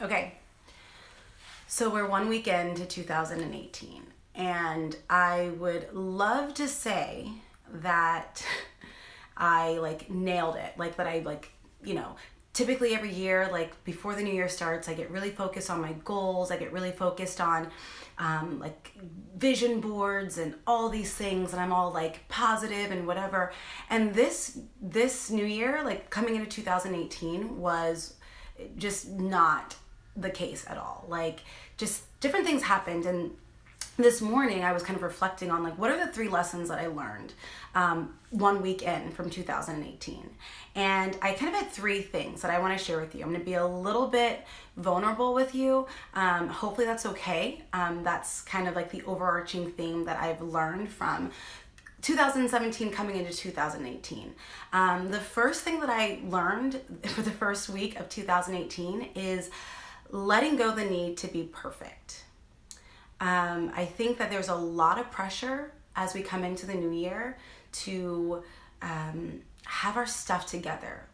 Okay, so we're 1 week into 2018, and I would love to say that I nailed it, that I typically every year, before the new year starts, I get really focused on my goals. I get really focused on vision boards and all these things, and I'm all positive and whatever. And this new year, coming into 2018, was just not the case at all. Just different things happened, and this morning I was kind of reflecting on what are the 3 lessons that I learned 1 week in from 2018. And I kind of had 3 things that I want to share with you. I'm going to be a little bit vulnerable with you. Hopefully that's okay. That's kind of the overarching theme that I've learned from 2017 coming into 2018. The first thing that I learned for the first week of 2018 is letting go the need to be perfect. I think that there's a lot of pressure as we come into the new year to have our stuff together.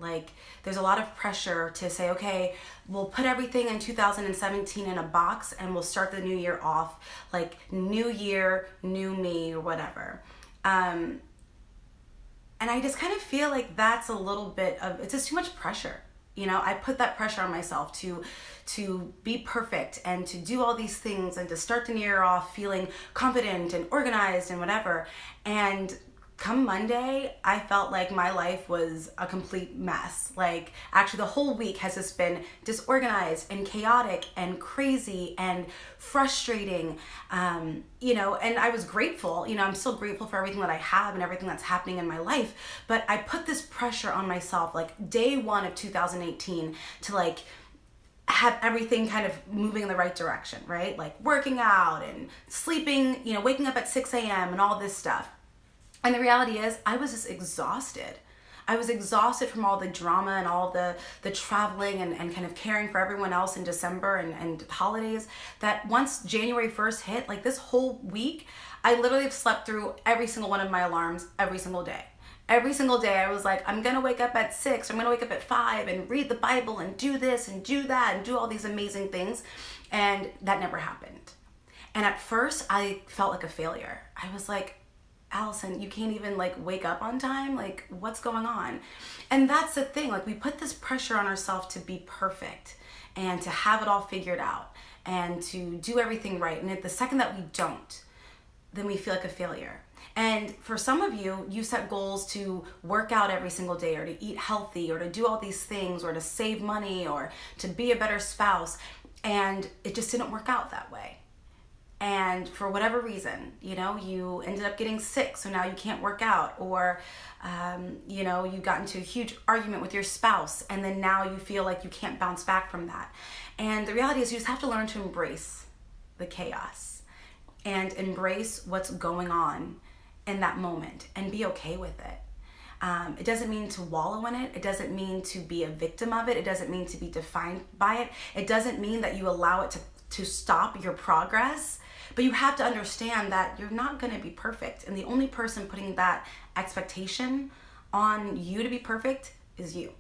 There's a lot of pressure to say, okay, we'll put everything in 2017 in a box and we'll start the new year off new year, new me, or whatever. And I just kind of feel that's a little bit of, it's just too much pressure. I put that pressure on myself to be perfect and to do all these things and to start the new year off feeling confident and organized and whatever. And come Monday, I felt like my life was a complete mess. Actually, the whole week has just been disorganized and chaotic and crazy and frustrating, and I was grateful. I'm still grateful for everything that I have and everything that's happening in my life, but I put this pressure on myself, day 1 of 2018 to have everything kind of moving in the right direction, right? Working out and sleeping, waking up at 6 a.m. and all this stuff. And the reality is, I was just exhausted. I was exhausted from all the drama and all the traveling and kind of caring for everyone else in December and holidays, that once January 1st hit, this whole week, I literally have slept through every single one of my alarms every single day. Every single day I was I'm going to wake up at 6, I'm going to wake up at 5 and read the Bible and do this and do that and do all these amazing things. And that never happened. And at first I felt like a failure. I was Allison, you can't even wake up on time? What's going on? And that's the thing, we put this pressure on ourselves to be perfect and to have it all figured out and to do everything right. And the second that we don't, then we feel like a failure. And for some of you, you set goals to work out every single day or to eat healthy or to do all these things or to save money or to be a better spouse. And it just didn't work out that way. And for whatever reason, you ended up getting sick, so now you can't work out, or, you got into a huge argument with your spouse, and then now you feel like you can't bounce back from that. And the reality is you just have to learn to embrace the chaos and embrace what's going on in that moment and be okay with it. It doesn't mean to wallow in it. It doesn't mean to be a victim of it. It doesn't mean to be defined by it. It doesn't mean that you allow it to stop your progress. But you have to understand that you're not going to be perfect. And the only person putting that expectation on you to be perfect is you.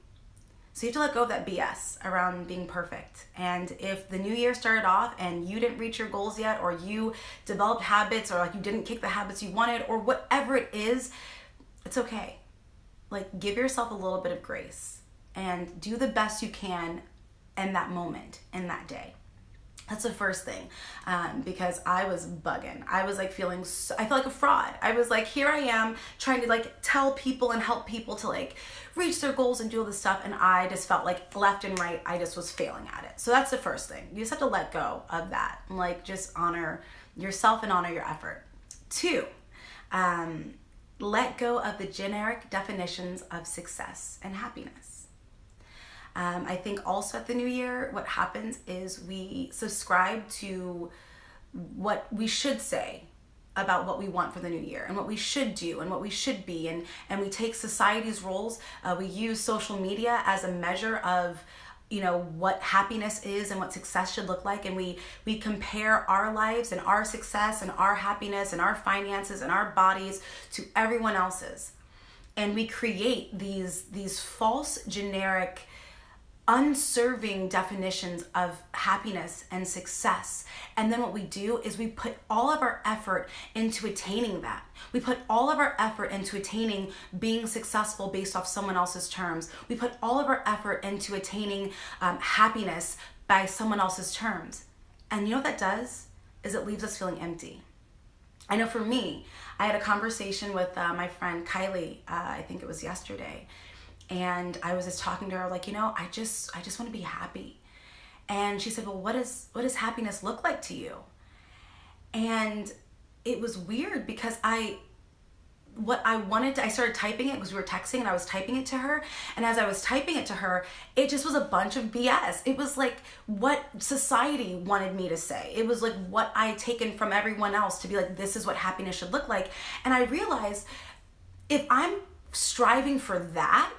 So you have to let go of that BS around being perfect. And if the new year started off and you didn't reach your goals yet, or you developed habits, or you didn't kick the habits you wanted, or whatever it is, it's okay. Give yourself a little bit of grace and do the best you can in that moment, in that day. That's the first thing, because I was bugging. I was feeling, I felt like a fraud. I was here I am trying to tell people and help people to reach their goals and do all this stuff. And I just felt left and right, I just was failing at it. So that's the first thing. You just have to let go of that. Just honor yourself and honor your effort. 2, let go of the generic definitions of success and happiness. I think also at the new year, what happens is we subscribe to what we should say about what we want for the new year and what we should do and what we should be. And we take society's roles. We use social media as a measure of, what happiness is and what success should look like. And we compare our lives and our success and our happiness and our finances and our bodies to everyone else's. And we create these false generic unserving definitions of happiness and success. And then what we do is we put all of our effort into attaining that. We put all of our effort into attaining being successful based off someone else's terms. We put all of our effort into attaining happiness by someone else's terms. And you know what that does? Is it leaves us feeling empty. I know for me, I had a conversation with my friend Kylie, I think it was yesterday. And I was just talking to her like, I just want to be happy. And she said, well, what does happiness look like to you? And it was weird because I started typing it because we were texting and I was typing it to her. And as I was typing it to her, it just was a bunch of BS. It was like what society wanted me to say. It was like what I had taken from everyone else to be like, this is what happiness should look like. And I realized if I'm striving for that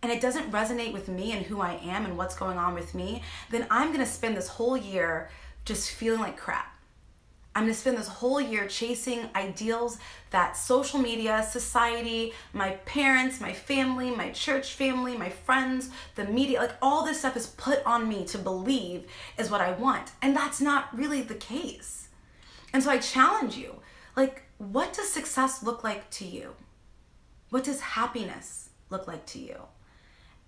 and it doesn't resonate with me and who I am and what's going on with me, then I'm going to spend this whole year just feeling like crap. I'm going to spend this whole year chasing ideals that social media, society, my parents, my family, my church family, my friends, the media, like all this stuff is put on me to believe is what I want. And that's not really the case. And so I challenge you, like, what does success look like to you? What does happiness look like to you?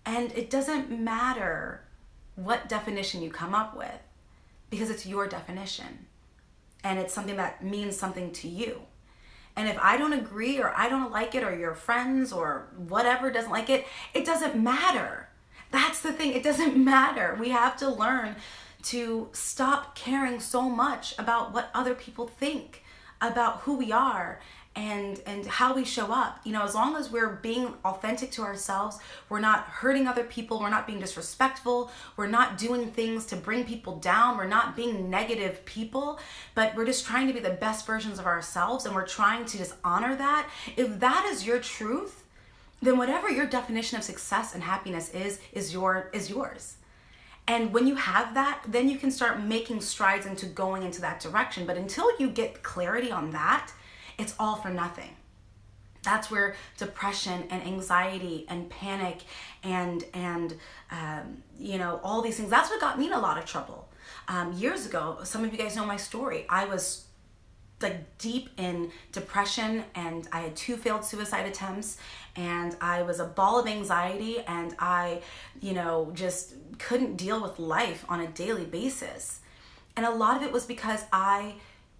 And it doesn't matter what definition you come up with because it's your definition. And it's something that means something to you. And if I don't agree or I don't like it or your friends or whatever doesn't like it, it doesn't matter. That's the thing. It doesn't matter. We have to learn to stop caring so much about what other people think about who we are and how we show up. As long as we're being authentic to ourselves, we're not hurting other people, we're not being disrespectful, we're not doing things to bring people down, we're not being negative people, but we're just trying to be the best versions of ourselves and we're trying to just honor that. If that is your truth, then whatever your definition of success and happiness is yours. And when you have that, then you can start making strides into going into that direction. But until you get clarity on that, it's all for nothing. That's where depression and anxiety and panic and all these things, that's what got me in a lot of trouble. Years ago, some of you guys know my story. I was like deep in depression and I had 2 failed suicide attempts and I was a ball of anxiety and I, just couldn't deal with life on a daily basis. And a lot of it was because I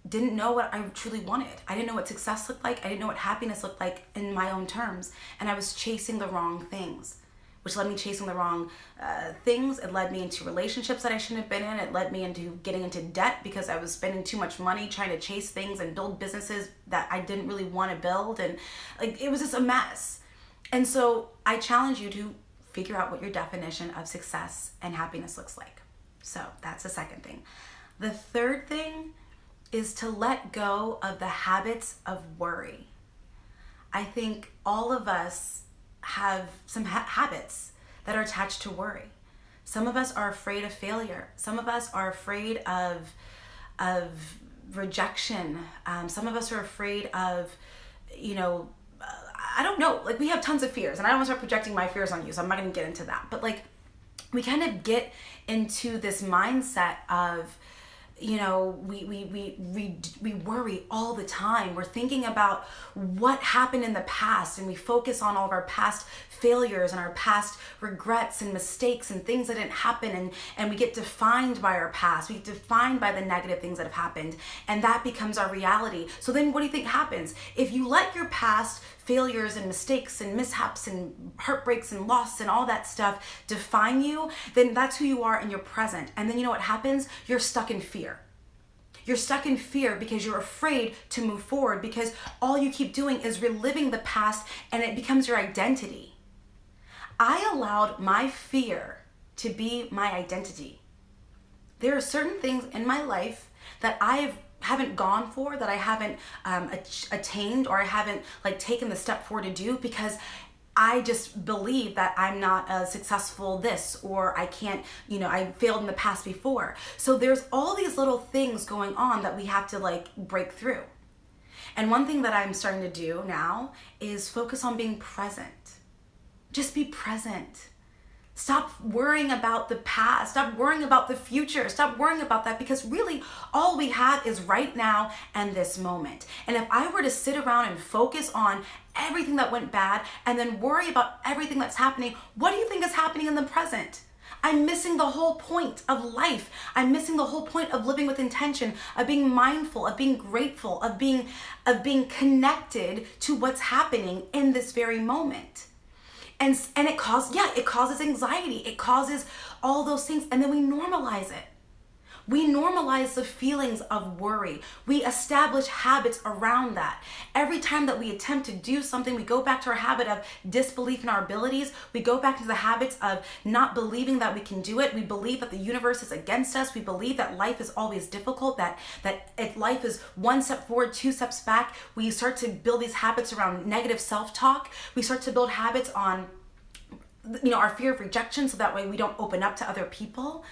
didn't know what I truly wanted. I didn't know what success looked like. I didn't know what happiness looked like in my own terms. And I was chasing the wrong things, which led me chasing the wrong things. It led me into relationships that I shouldn't have been in. It led me into getting into debt because I was spending too much money trying to chase things and build businesses that I didn't really want to build. And it was just a mess. And so I challenge you to figure out what your definition of success and happiness looks like. So that's the second thing. The third thing is to let go of the habits of worry. I think all of us have some habits that are attached to worry. Some of us are afraid of failure. Some of us are afraid of rejection. Some of us are afraid of, I don't know, like we have tons of fears and I don't want to start projecting my fears on you, so I'm not going to get into that. But like we kind of get into this mindset of, we worry all the time. We're thinking about what happened in the past and we focus on all of our past failures and our past regrets and mistakes and things that didn't happen and we get defined by our past. We get defined by the negative things that have happened and that becomes our reality. So then what do you think happens? If you let your past failures and mistakes and mishaps and heartbreaks and loss and all that stuff define you, then that's who you are in your present. And then you know what happens? You're stuck in fear. You're stuck in fear because you're afraid to move forward because all you keep doing is reliving the past and it becomes your identity. I allowed my fear to be my identity. There are certain things in my life that I haven't gone for, that I haven't attained or I haven't taken the step forward to do because I just believe that I'm not a successful this or I can't, I failed in the past before. So there's all these little things going on that we have to break through. And one thing that I'm starting to do now is focus on being present. Just be present. Stop worrying about the past. Stop worrying about the future. Stop worrying about that, because really all we have is right now and this moment. And if I were to sit around and focus on everything that went bad and then worry about everything that's happening, what do you think is happening in the present? I'm missing the whole point of life. I'm missing the whole point of living with intention, of being mindful, of being grateful, of being connected to what's happening in this very moment. And it causes anxiety. It causes all those things. And then we normalize it. We normalize the feelings of worry. We establish habits around that. Every time that we attempt to do something, we go back to our habit of disbelief in our abilities. We go back to the habits of not believing that we can do it. We believe that the universe is against us. We believe that life is always difficult, that if life is one step forward, two steps back. We start to build these habits around negative self-talk. We start to build habits on our fear of rejection, so that way we don't open up to other people.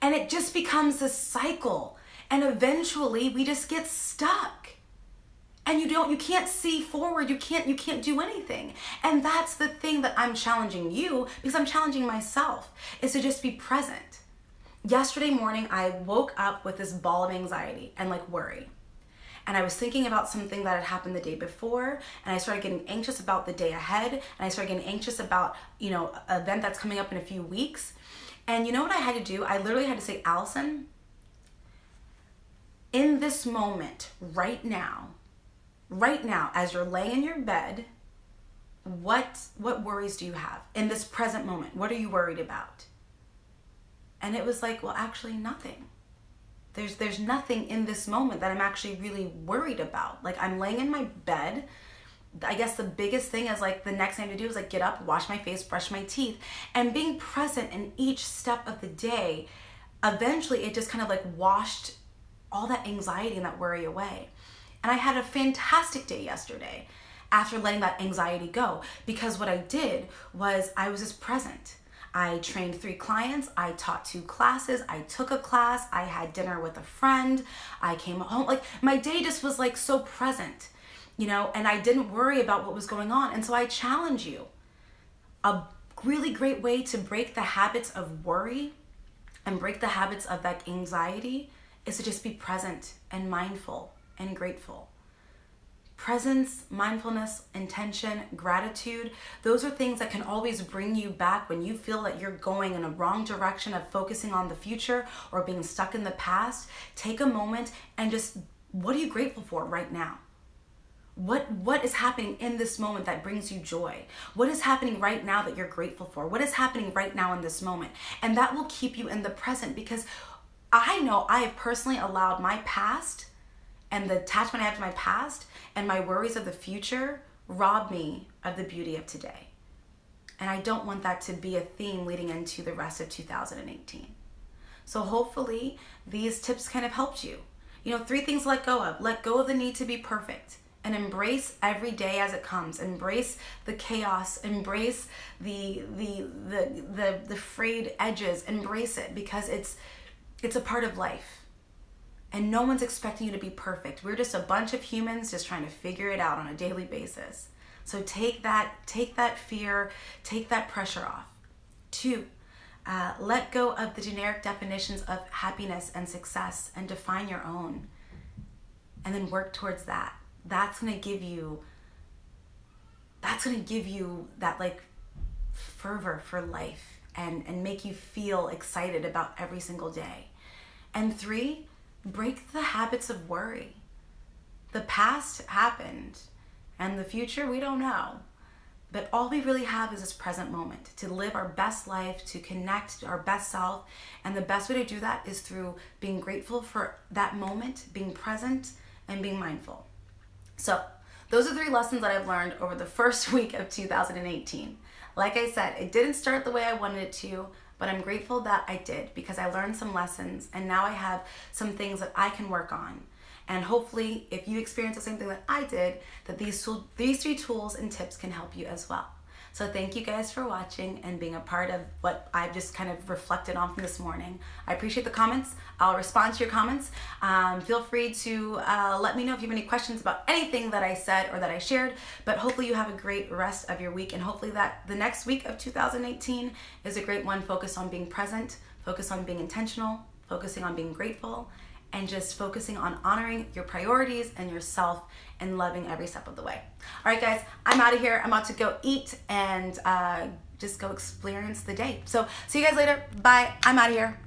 And it just becomes this cycle. And eventually we just get stuck. And you can't see forward. You can't do anything. And that's the thing that I'm challenging you, because I'm challenging myself, is to just be present. Yesterday morning, I woke up with this ball of anxiety and worry. And I was thinking about something that had happened the day before, and I started getting anxious about the day ahead, and I started getting anxious about, an event that's coming up in a few weeks. And you know what I had to do? I literally had to say, Allison, in this moment, right now, as you're laying in your bed, what worries do you have? In this present moment, what are you worried about? And it was well, actually nothing. There's nothing in this moment that I'm actually really worried about. I'm laying in my bed. I guess the biggest thing is the next thing to do is get up, wash my face, brush my teeth, and being present in each step of the day. Eventually it just kind of washed all that anxiety and that worry away. And I had a fantastic day yesterday after letting that anxiety go, because what I did was I was just present. I trained 3 clients, I taught 2 classes, I took a class, I had dinner with a friend, I came home. My day just was so present. And I didn't worry about what was going on. And so I challenge you. A really great way to break the habits of worry and break the habits of that anxiety is to just be present and mindful and grateful. Presence, mindfulness, intention, gratitude, those are things that can always bring you back when you feel that you're going in a wrong direction of focusing on the future or being stuck in the past. Take a moment and just, what are you grateful for right now? What is happening in this moment that brings you joy? What is happening right now that you're grateful for? What is happening right now in this moment? And that will keep you in the present, because I know I have personally allowed my past and the attachment I have to my past and my worries of the future rob me of the beauty of today. And I don't want that to be a theme leading into the rest of 2018. So hopefully these tips kind of helped you. 3 things to let go of. Let go of the need to be perfect. And embrace every day as it comes. Embrace the chaos. Embrace the frayed edges. Embrace it, because it's a part of life. And no one's expecting you to be perfect. We're just a bunch of humans just trying to figure it out on a daily basis. So take that fear, take that pressure off. 2, let go of the generic definitions of happiness and success and define your own. And then work towards that. That's going to give you that fervor for life and make you feel excited about every single day. And 3, break the habits of worry. The past happened and the future we don't know. But all we really have is this present moment to live our best life, to connect to our best self. And the best way to do that is through being grateful for that moment, being present, and being mindful. So those are 3 lessons that I've learned over the first week of 2018. Like I said, it didn't start the way I wanted it to, but I'm grateful that I did, because I learned some lessons and now I have some things that I can work on. And hopefully, if you experience the same thing that I did, that these 3 tools and tips can help you as well. So thank you guys for watching and being a part of what I've just kind of reflected on from this morning. I appreciate the comments. I'll respond to your comments. Feel free to let me know if you have any questions about anything that I said or that I shared, but hopefully you have a great rest of your week, and hopefully that the next week of 2018 is a great one. Focus on being present, focus on being intentional, focusing on being grateful, and just focusing on honoring your priorities and yourself and loving every step of the way. All right, guys, I'm out of here. I'm about to go eat and just go experience the day. So see you guys later. Bye. I'm out of here.